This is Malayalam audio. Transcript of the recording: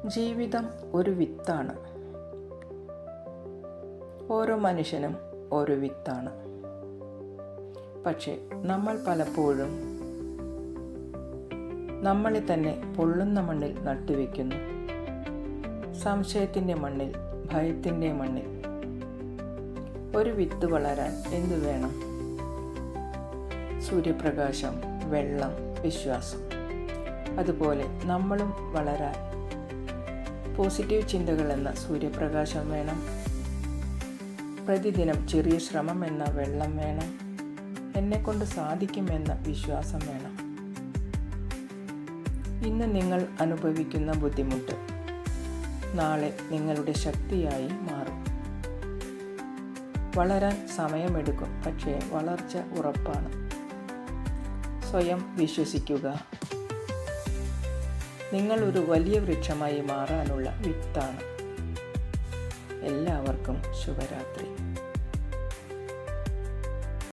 ജീവിതം ഒരു വിത്താണ്. ഓരോ മനുഷ്യനും ഓരോ വിത്താണ്. പക്ഷേ നമ്മൾ പലപ്പോഴും നമ്മളെ തന്നെ പൊള്ളുന്ന മണ്ണിൽ നട്ടുവെക്കുന്നു. സംശയത്തിൻ്റെ മണ്ണിൽ, ഭയത്തിൻ്റെ മണ്ണിൽ. ഒരു വിത്ത് വളരാൻ എന്തു വേണം? സൂര്യപ്രകാശം, വെള്ളം, വിശ്വാസം. അതുപോലെ നമ്മളും വളരാൻ പോസിറ്റീവ് ചിന്തകൾ എന്ന സൂര്യപ്രകാശം വേണം. പ്രതിദിനം ചെറിയ ശ്രമം എന്ന വെള്ളം വേണം. എന്നെക്കൊണ്ട് സാധിക്കുമെന്ന വിശ്വാസം വേണം. ഇന്ന് നിങ്ങൾ അനുഭവിക്കുന്ന ബുദ്ധിമുട്ട് നാളെ നിങ്ങളുടെ ശക്തിയായി മാറും. വളരാൻ സമയമെടുക്കും, പക്ഷേ വളർച്ച ഉറപ്പാണ്. സ്വയം വിശ്വസിക്കുക. നിങ്ങൾ ഒരു വലിയ വൃക്ഷമായി മാറാനുള്ള വിത്താണ്. എല്ലാവർക്കും ശുഭരാത്രി.